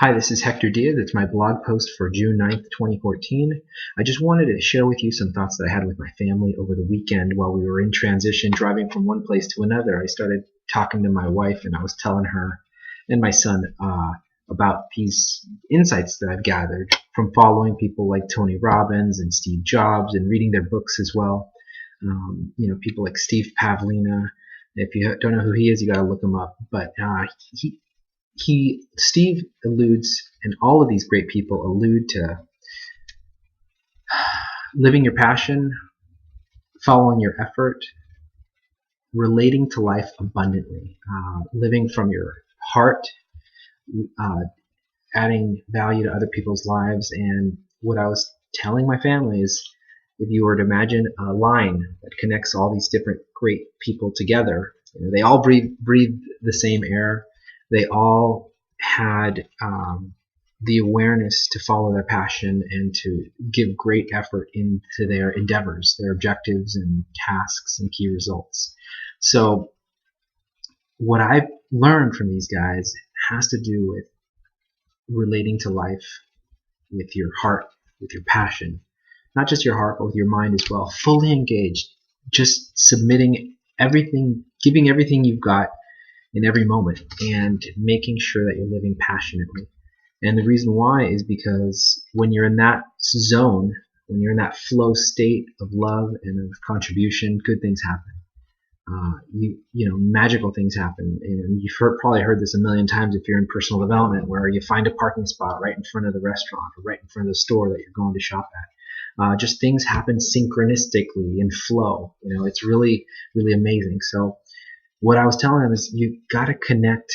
Hi, this is Hector Diaz. It's my blog post for June 9th, 2014. I just wanted to share with you some thoughts that I had with my family over the weekend while we were in transition, driving from one place to another. I started talking to my wife, and I was telling her and my son about these insights that I've gathered from following people like Tony Robbins and Steve Jobs and reading their books as well. People like Steve Pavlina. If you don't know who he is, you got to look him up. But Steve alludes, and all of these great people allude to living your passion, following your effort, relating to life abundantly, living from your heart, uh, adding value to other people's lives. And what I was telling my family is, if you were to imagine a line that connects all these different great people together, they all breathe the same air. They all had the awareness to follow their passion and to give great effort into their endeavors, their objectives and tasks and key results. So what I've learned from these guys has to do with relating to life with your heart, with your passion, not just your heart, but with your mind as well, fully engaged, just submitting everything, giving everything you've got in every moment, and making sure that you're living passionately. And the reason why is because when you're in that zone, when you're in that flow state of love and of contribution, good things happen. Magical things happen. And you've probably heard this a million times if you're in personal development, where you find a parking spot right in front of the restaurant or right in front of the store that you're going to shop at. Just things happen synchronistically in flow. It's really, really amazing. So what I was telling them is, you got to connect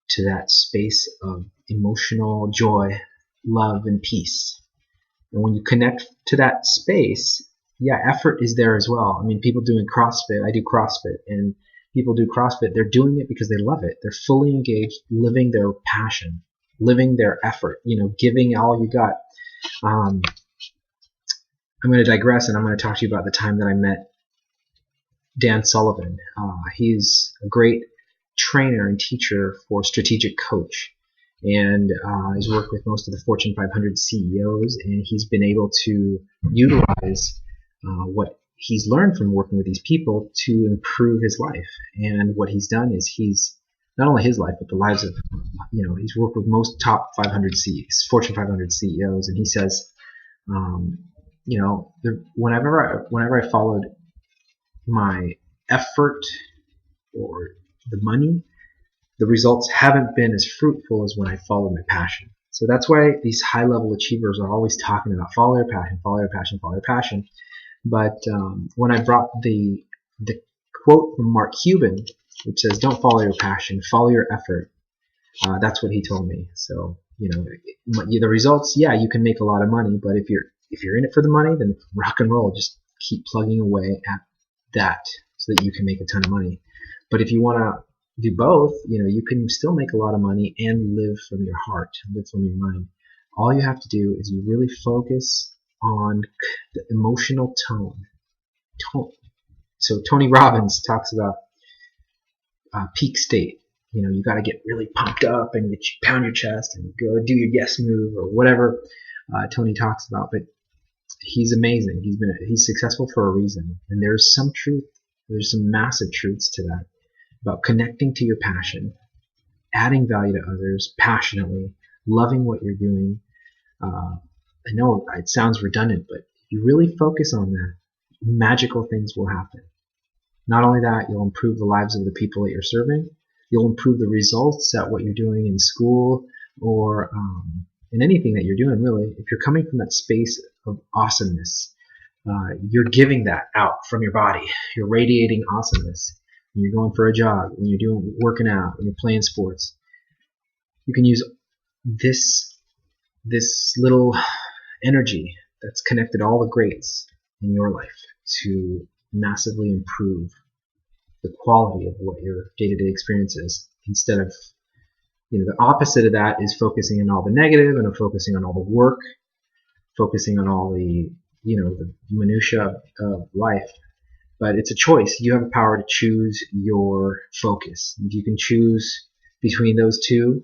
to that space of emotional joy, love, and peace. And when you connect to that space, effort is there as well. I mean, people doing CrossFit, I do CrossFit, and people do CrossFit, they're doing it because they love it. They're fully engaged, living their passion, living their effort, giving all you got. I'm going to digress, and I'm going to talk to you about the time that I met Dan Sullivan. He's a great trainer and teacher for Strategic Coach, and he's worked with most of the Fortune 500 CEOs, and he's been able to utilize what he's learned from working with these people to improve his life. And what he's done is, he's not only his life, but the lives of, he's worked with most top 500 Fortune 500 CEOs, and he says, whenever I followed my effort or the money, the results haven't been as fruitful as when I followed my passion. So that's why these high-level achievers are always talking about follow your passion, follow your passion, follow your passion. But when I brought the quote from Mark Cuban, which says, "Don't follow your passion, follow your effort," that's what he told me. So the results, you can make a lot of money, but if you're in it for the money, then rock and roll. Just keep plugging away at that so that you can make a ton of money. But if you want to do both, you can still make a lot of money and live from your heart, live from your mind. All you have to do is you really focus on the emotional tone. So Tony Robbins talks about peak state. You got to get really pumped up and pound your chest and go do your yes move or whatever Tony talks about. But he's amazing. He's successful for a reason, and there's some truth. There's some massive truths to that, about connecting to your passion, adding value to others passionately, loving what you're doing. I know it sounds redundant, but if you really focus on that, magical things will happen. Not only that, you'll improve the lives of the people that you're serving. You'll improve the results at what you're doing in school or in anything that you're doing, really. If you're coming from that space of awesomeness, you're giving that out from your body. You're radiating awesomeness. When you're going for a jog, when you're working out, when you're playing sports, you can use this little energy that's connected all the greats in your life to massively improve the quality of what your day-to-day experience is. Instead of, the opposite of that is focusing on all the negative and focusing on all the work, focusing on all the minutia of life. But it's a choice. You have the power to choose your focus. You can choose between those two.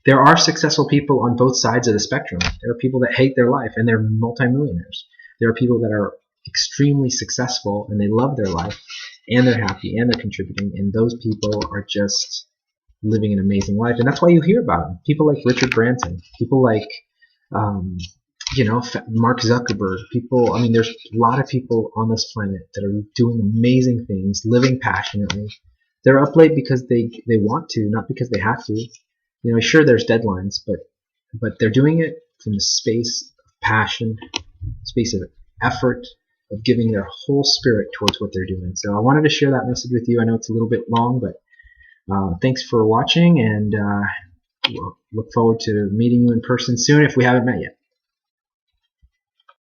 There are successful people on both sides of the spectrum. There are people that hate their life and they're multimillionaires. There are people that are extremely successful and they love their life and they're happy and they're contributing, and those people are just living an amazing life. And that's why you hear about them. People like Richard Branson, people like Mark Zuckerberg, people. I mean, there's a lot of people on this planet that are doing amazing things, living passionately. They're up late because they want to, not because they have to. Sure, there's deadlines, but they're doing it from the space of passion, space of effort, of giving their whole spirit towards what they're doing. So I wanted to share that message with you. I know it's a little bit long, but thanks for watching, and we'll look forward to meeting you in person soon if we haven't met yet.